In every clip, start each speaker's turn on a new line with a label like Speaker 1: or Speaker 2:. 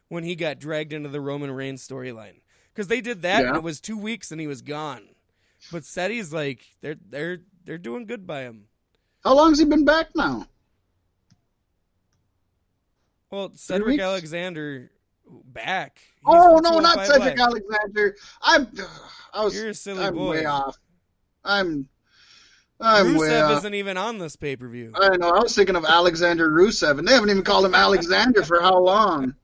Speaker 1: when he got dragged into the Roman Reigns storyline. Because they did that, and it was 2 weeks, and he was gone. But Seti's like, they're doing good by him.
Speaker 2: How long's he been back now?
Speaker 1: Well, Cedric Alexander back.
Speaker 2: He's no, not Cedric Alexander. You're
Speaker 1: a silly boy.
Speaker 2: Way off. I'm
Speaker 1: Rusev
Speaker 2: way off.
Speaker 1: Isn't even on this pay-per-view.
Speaker 2: I know. I was thinking of Alexander Rusev, and they haven't even called him Alexander for how long?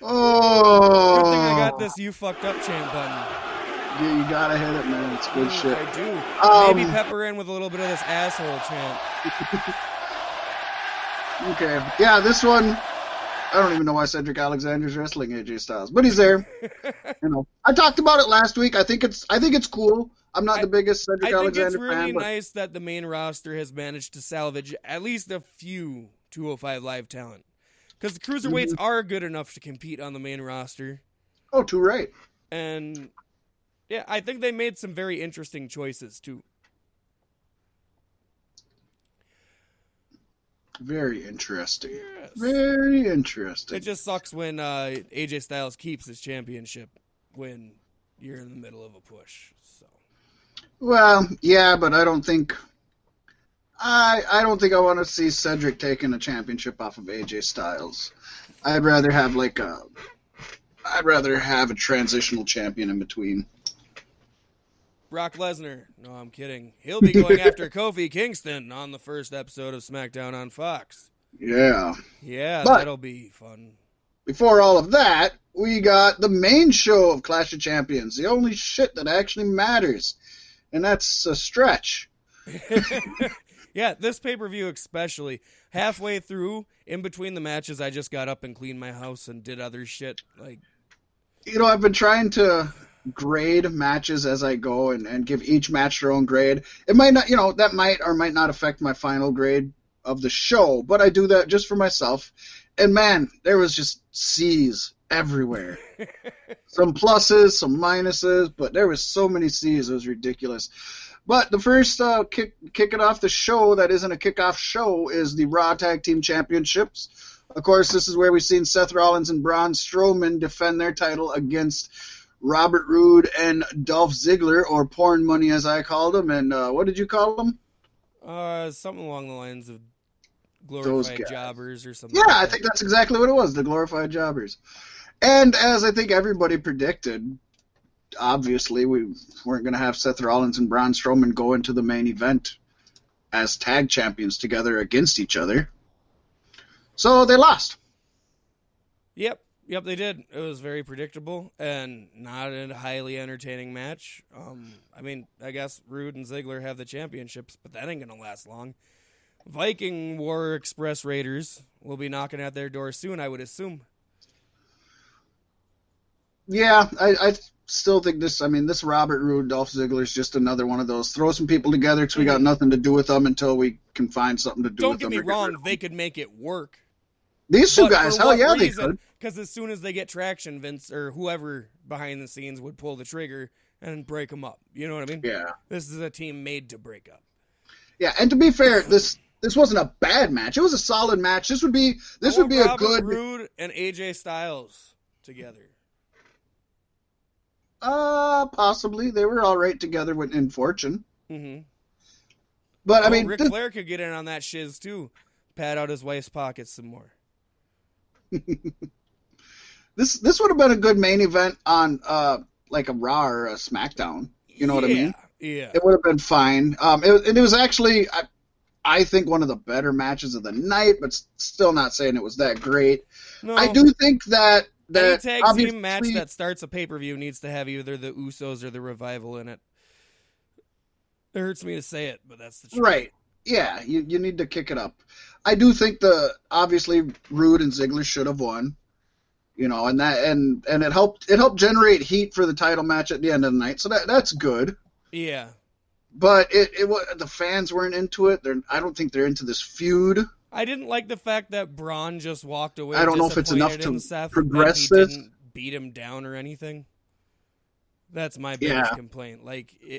Speaker 2: Oh.
Speaker 1: Good thing I got this "you fucked up" chant button.
Speaker 2: Yeah, you gotta hit it, man. It's good shit.
Speaker 1: I do. Maybe pepper in with a little bit of this asshole chant.
Speaker 2: Okay. Yeah, this one, I don't even know why Cedric Alexander's wrestling AJ Styles, but he's there. I talked about it last week. I think it's cool. I'm not the biggest Cedric Alexander fan.
Speaker 1: I think it's really nice that the main roster has managed to salvage at least a few 205 Live talent. Because the cruiserweights are good enough to compete on the main roster.
Speaker 2: Oh, too right.
Speaker 1: And, yeah, I think they made some very interesting choices, too.
Speaker 2: Very interesting.
Speaker 1: Yes.
Speaker 2: Very interesting.
Speaker 1: It just sucks when AJ Styles keeps his championship when you're in the middle of a push. So.
Speaker 2: Well, yeah, but I don't think I want to see Cedric taking a championship off of AJ Styles. I'd rather have a transitional champion in between.
Speaker 1: Brock Lesnar. No, I'm kidding. He'll be going after Kofi Kingston on the first episode of SmackDown on Fox.
Speaker 2: Yeah.
Speaker 1: Yeah,
Speaker 2: but
Speaker 1: that'll be fun.
Speaker 2: Before all of that, we got the main show of Clash of Champions. The only shit that actually matters. And that's a stretch.
Speaker 1: Yeah, this pay-per-view especially. Halfway through, in between the matches, I just got up and cleaned my house and did other shit.
Speaker 2: I've been trying to grade matches as I go and give each match their own grade. It might not, that might or might not affect my final grade of the show, but I do that just for myself. And man, there was just C's everywhere. Some pluses, some minuses, but there was so many C's, it was ridiculous. But the first kicking off the show that isn't a kickoff show is the Raw Tag Team Championships. Of course, this is where we've seen Seth Rollins and Braun Strowman defend their title against Robert Roode and Dolph Ziggler, or Porn Money as I called them. And what did you call them?
Speaker 1: Something along the lines of glorified jobbers or something.
Speaker 2: Yeah, I think that's exactly what it was, the glorified jobbers. And as I think everybody predicted, obviously we weren't going to have Seth Rollins and Braun Strowman go into the main event as tag champions together against each other. So they lost.
Speaker 1: Yep, they did. It was very predictable and not a highly entertaining match. I guess Roode and Ziggler have the championships, but that ain't going to last long. Viking War Express Raiders will be knocking at their door soon, I would assume.
Speaker 2: Yeah, I still think this Robert Roode, Dolph Ziggler is just another one of those. Throw some people together because we got nothing to do with them until we can find something to do with them.
Speaker 1: Don't get me wrong, they could make it work.
Speaker 2: These two guys, hell yeah, they could.
Speaker 1: Because as soon as they get traction, Vince or whoever behind the scenes would pull the trigger and break them up. You know what I mean?
Speaker 2: Yeah.
Speaker 1: This is a team made to break up.
Speaker 2: Yeah, and to be fair, this wasn't a bad match. It was a solid match. This would be a good
Speaker 1: Roode and AJ Styles together.
Speaker 2: Possibly. They were all right together in Fortune.
Speaker 1: Mm-hmm.
Speaker 2: But
Speaker 1: Ric Flair could get in on that shiz too. Pad out his wife's pockets some more.
Speaker 2: This would have been a good main event on like a Raw or a SmackDown. You know what I mean?
Speaker 1: Yeah.
Speaker 2: It would have been fine. It was actually, I think, one of the better matches of the night, but still not saying it was that great.
Speaker 1: No.
Speaker 2: I do think that
Speaker 1: any tag team match that starts a pay-per-view needs to have either the Usos or the Revival in it. It hurts me to say it, but that's the truth.
Speaker 2: Right. Yeah, you need to kick it up. I do think obviously Roode and Ziggler should have won. And it helped generate heat for the title match at the end of the night. So that's good.
Speaker 1: Yeah.
Speaker 2: But the fans weren't into it. I don't think they're into this feud.
Speaker 1: I didn't like the fact that Braun just walked away.
Speaker 2: I don't know if it's enough to
Speaker 1: Seth,
Speaker 2: progress
Speaker 1: that he
Speaker 2: this.
Speaker 1: Didn't beat him down or anything. That's my biggest complaint.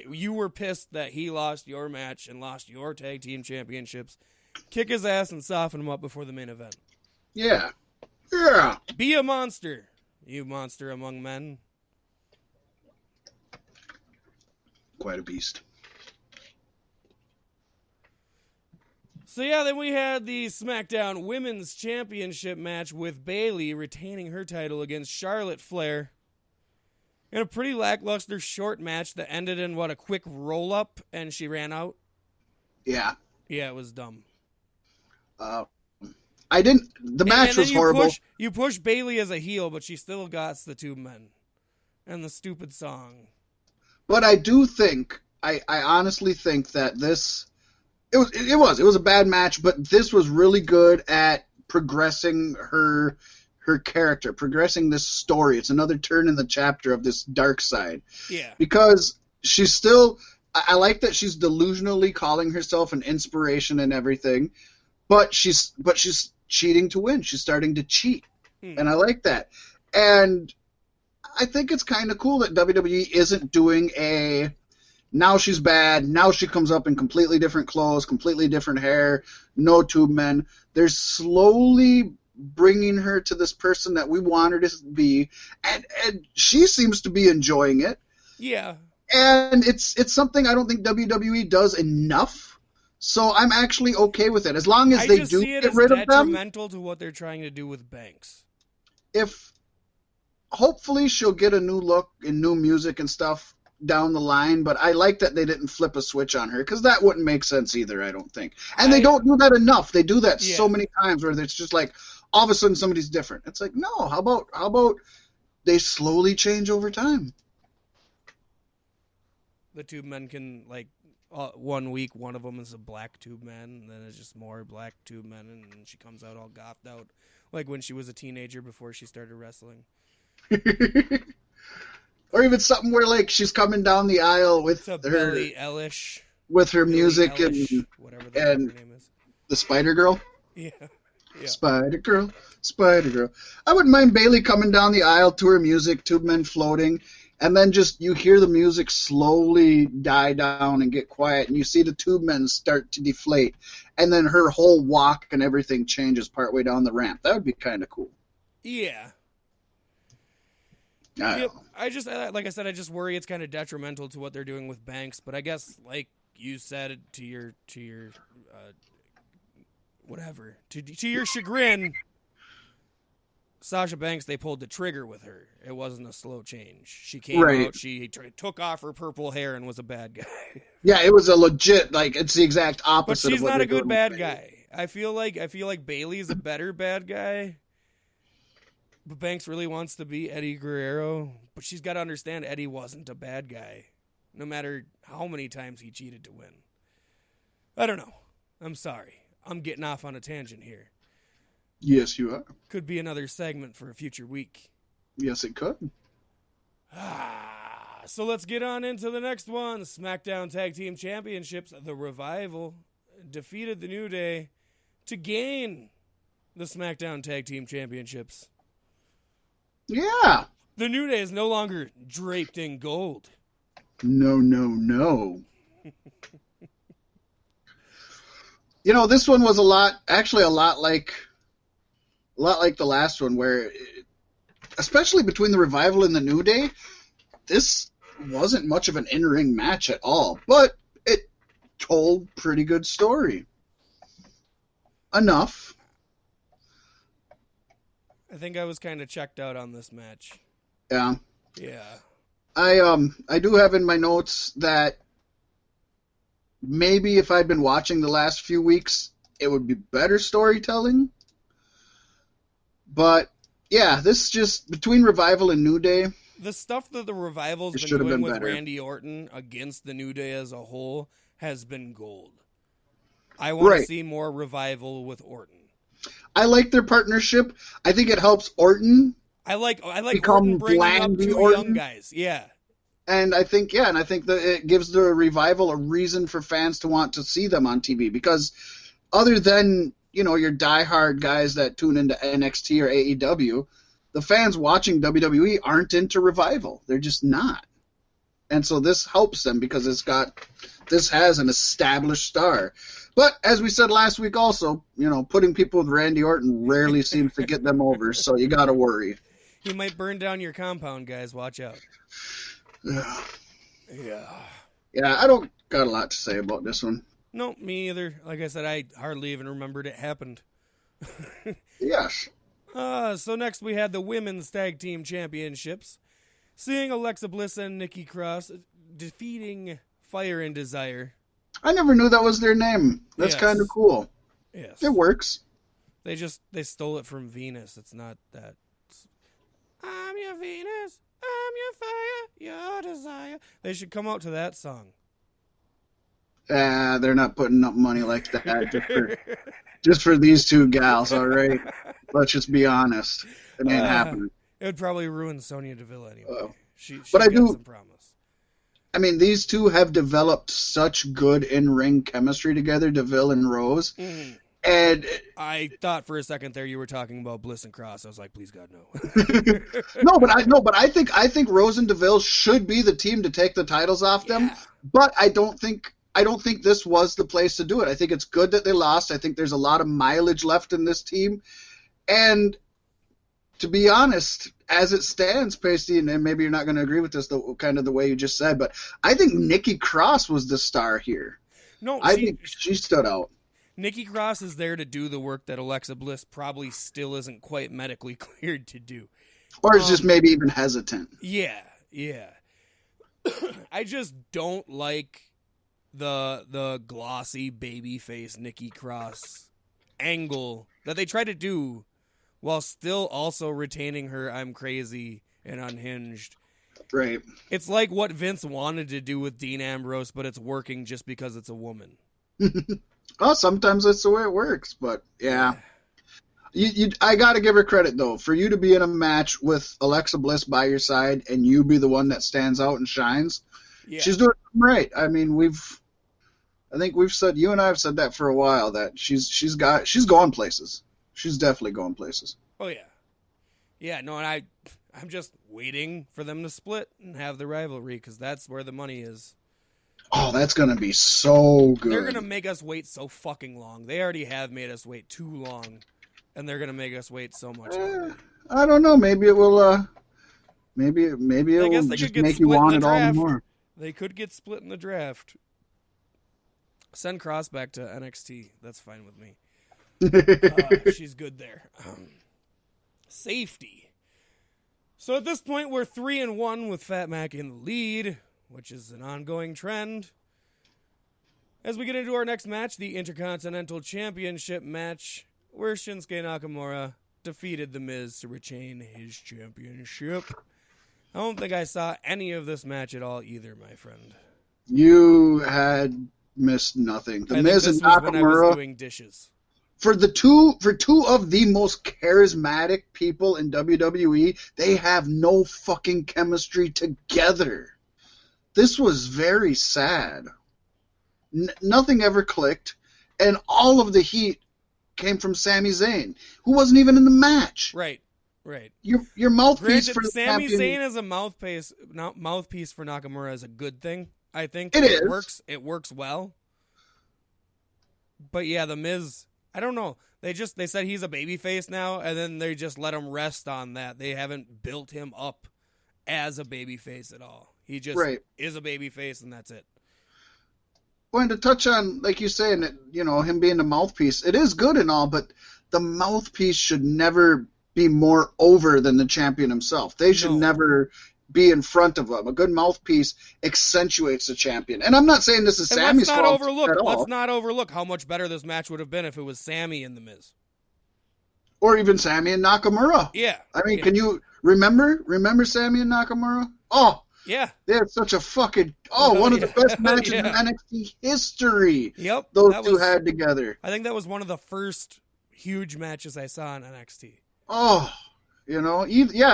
Speaker 1: You were pissed that he lost your match and lost your tag team championships. Kick his ass and soften him up before the main event.
Speaker 2: Yeah. Yeah.
Speaker 1: Be a monster, you monster among men.
Speaker 2: Quite a beast.
Speaker 1: So yeah, then we had the SmackDown Women's Championship match with Bayley retaining her title against Charlotte Flair. In a pretty lackluster short match that ended in, a quick roll-up, and she ran out?
Speaker 2: Yeah.
Speaker 1: Yeah, it was dumb.
Speaker 2: The match was horrible.
Speaker 1: You push Bayley as a heel, but she still got the two men. And the stupid song.
Speaker 2: But I do think, I honestly think that it was a bad match, but this was really good at progressing her character, progressing this story. It's another turn in the chapter of this dark side.
Speaker 1: Yeah.
Speaker 2: Because she's still, I like that she's delusionally calling herself an inspiration and everything, but she's cheating to win. She's starting to cheat. And I like that. And I think it's kind of cool that WWE isn't doing now she's bad, now she comes up in completely different clothes, completely different hair, no tube men. They're slowly bringing her to this person that we want her to be, and she seems to be enjoying it.
Speaker 1: Yeah.
Speaker 2: And it's something I don't think WWE does enough, so I'm actually okay with it. As long as they do get rid of them.
Speaker 1: Detrimental to what they're trying to do with Banks.
Speaker 2: Hopefully she'll get a new look and new music and stuff down the line, but I like that they didn't flip a switch on her, because that wouldn't make sense either, I don't think. And they don't do that enough. They do that so many times where it's just like all of a sudden somebody's different. It's like, no, how about they slowly change over time?
Speaker 1: The tube men can, 1 week one of them is a black tube man, and then it's just more black tube men, and she comes out all gothed out, like when she was a teenager before she started wrestling.
Speaker 2: Or even something where she's coming down the aisle with her
Speaker 1: Billie Eilish,
Speaker 2: with her
Speaker 1: Billie
Speaker 2: music
Speaker 1: Eilish,
Speaker 2: and
Speaker 1: whatever the her name is.
Speaker 2: The Spider Girl.
Speaker 1: Yeah.
Speaker 2: Spider Girl. I wouldn't mind Bayley coming down the aisle to her music, tube men floating, and then just you hear the music slowly die down and get quiet, and you see the tube men start to deflate, and then her whole walk and everything changes partway down the ramp. That would be kind of cool.
Speaker 1: Yeah.
Speaker 2: Yep.
Speaker 1: I just, like I said, I just worry it's kind of detrimental to what they're doing with Banks. But I guess, like you said, to your chagrin, Sasha Banks, they pulled the trigger with her. It wasn't a slow change. She came out, she took off her purple hair and was a bad guy.
Speaker 2: Yeah, it was a legit, it's the exact opposite.
Speaker 1: But she's
Speaker 2: of what
Speaker 1: not a good bad
Speaker 2: with
Speaker 1: guy. I feel like Bayley's a better bad guy. But Banks really wants to be Eddie Guerrero. But she's got to understand Eddie wasn't a bad guy, no matter how many times he cheated to win. I don't know. I'm sorry. I'm getting off on a tangent here.
Speaker 2: Yes, you are.
Speaker 1: Could be another segment for a future week.
Speaker 2: Yes, it could.
Speaker 1: So let's get on into the next one. SmackDown Tag Team Championships. The Revival defeated the New Day to gain the SmackDown Tag Team Championships.
Speaker 2: Yeah.
Speaker 1: The New Day is no longer draped in gold.
Speaker 2: No. This one was a lot like the last one, where, especially between the Revival and the New Day, this wasn't much of an in-ring match at all, but it told pretty good story. Enough.
Speaker 1: I think I was kind of checked out on this match.
Speaker 2: Yeah.
Speaker 1: Yeah.
Speaker 2: I do have in my notes that maybe if I'd been watching the last few weeks, it would be better storytelling. But yeah, this just between Revival and New Day.
Speaker 1: The stuff that the Revival's been doing with Randy Orton against the New Day as a whole has been gold. I want to see more Revival with Orton. I
Speaker 2: like their partnership. I think it helps Orton.
Speaker 1: I like Orton bringing up two young guys. Yeah.
Speaker 2: And I think that it gives the Revival a reason for fans to want to see them on TV, because other than, your diehard guys that tune into NXT or AEW, the fans watching WWE aren't into Revival. They're just not. And so this helps them because this has an established star. But as we said last week also, putting people with Randy Orton rarely seems to get them over, so you got to worry.
Speaker 1: He might burn down your compound, guys. Watch out.
Speaker 2: Yeah.
Speaker 1: Yeah.
Speaker 2: Yeah, I don't got a lot to say about this one.
Speaker 1: No, me either. Like I said, I hardly even remembered it happened.
Speaker 2: Yes.
Speaker 1: So next we had the Women's Tag Team Championships, seeing Alexa Bliss and Nikki Cross defeating Fire and Desire.
Speaker 2: I never knew that was their name. That's
Speaker 1: Yes.
Speaker 2: kind of cool.
Speaker 1: Yes.
Speaker 2: It works.
Speaker 1: They stole it from Venus. It's not that. I'm your Venus, I'm your fire, your desire. They should come out to that song.
Speaker 2: They're not putting up money like that just for these two gals, all right? Let's just be honest. It ain't happening.
Speaker 1: It would probably ruin Sonya Deville anyway. She's
Speaker 2: but I
Speaker 1: got
Speaker 2: do
Speaker 1: some promise.
Speaker 2: I mean, these two have developed such good in-ring chemistry together, Deville and Rose.
Speaker 1: Mm.
Speaker 2: And
Speaker 1: I thought for a second there you were talking about Bliss and Cross. I was like, please God, no.
Speaker 2: but I think Rose and Deville should be the team to take the titles off them. But I don't think this was the place to do it. I think it's good that they lost. I think there's a lot of mileage left in this team. And to be honest, as it stands, Pasty, and maybe you're not going to agree with this, kind of the way you just said, but I think Nikki Cross was the star here.
Speaker 1: No,
Speaker 2: I think she stood out.
Speaker 1: Nikki Cross is there to do the work that Alexa Bliss probably still isn't quite medically cleared to do.
Speaker 2: Or is just maybe even hesitant.
Speaker 1: Yeah. I just don't like the glossy babyface Nikki Cross angle that they try to do while still also retaining her I'm crazy and unhinged.
Speaker 2: Right.
Speaker 1: It's like what Vince wanted to do with Dean Ambrose, but it's working just because it's a woman.
Speaker 2: Well, sometimes that's the way it works, but yeah. I got to give her credit, though. For you to be in a match with Alexa Bliss by your side and you be the one that stands out and shines, she's doing it right. I mean, I think we've said, you and I have said that for a while, that she's going places. She's definitely going places.
Speaker 1: Oh, yeah. Yeah, no, and I'm just waiting for them to split and have the rivalry because that's where the money is.
Speaker 2: Oh, that's going to be so good.
Speaker 1: They're going to make us wait so fucking long. They already have made us wait too long, and they're going to make us wait so much longer.
Speaker 2: I don't know. Maybe it will maybe it will just make you want it all the more.
Speaker 1: They could get split in the draft. Send Cross back to NXT. That's fine with me. She's good there. Safety. So at this point, we're 3-1 with Fat Mac in the lead, which is an ongoing trend. As we get into our next match, the Intercontinental Championship match, where Shinsuke Nakamura defeated The Miz to retain his championship. I don't think I saw any of this match at all either, my friend.
Speaker 2: You had missed nothing. The Miz and Nakamura,
Speaker 1: when I was doing dishes.
Speaker 2: For two of the most charismatic people in WWE, they have no fucking chemistry together. This was very sad. Nothing ever clicked, and all of the heat came from Sami Zayn, who wasn't even in the match.
Speaker 1: Right.
Speaker 2: Your mouthpiece for the
Speaker 1: Sami
Speaker 2: champion.
Speaker 1: Zayn as a mouthpiece for Nakamura is a good thing. I think
Speaker 2: it
Speaker 1: works. It works well. But yeah, the Miz, I don't know. They said he's a babyface now, and then they just let him rest on that. They haven't built him up as a babyface at all. He just is a babyface, and that's it.
Speaker 2: Well, to touch on, like you saying, him being the mouthpiece, it is good and all, but the mouthpiece should never be more over than the champion himself. They should never be in front of him. A good mouthpiece accentuates the champion. And I'm not saying this is Sammy's fault at all.
Speaker 1: Let's not overlook how much better this match would have been if it was Sammy and The Miz.
Speaker 2: Or even Sammy and Nakamura.
Speaker 1: Yeah.
Speaker 2: I mean, can you remember Sammy and Nakamura? Oh,
Speaker 1: yeah.
Speaker 2: They had such a fucking one of the best matches in NXT history.
Speaker 1: Yep.
Speaker 2: Those two had together.
Speaker 1: I think that was one of the first huge matches I saw in NXT.
Speaker 2: Oh,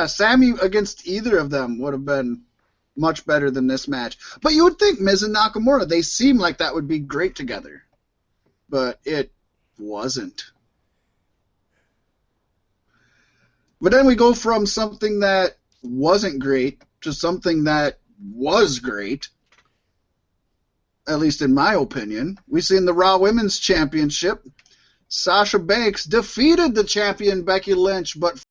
Speaker 2: Sammy against either of them would have been much better than this match. But you would think Miz and Nakamura, they seem like that would be great together. But it wasn't. But then we go from something that wasn't great to something that was great, at least in my opinion. We seen the Raw Women's Championship. Sasha Banks defeated the champion Becky Lynch, but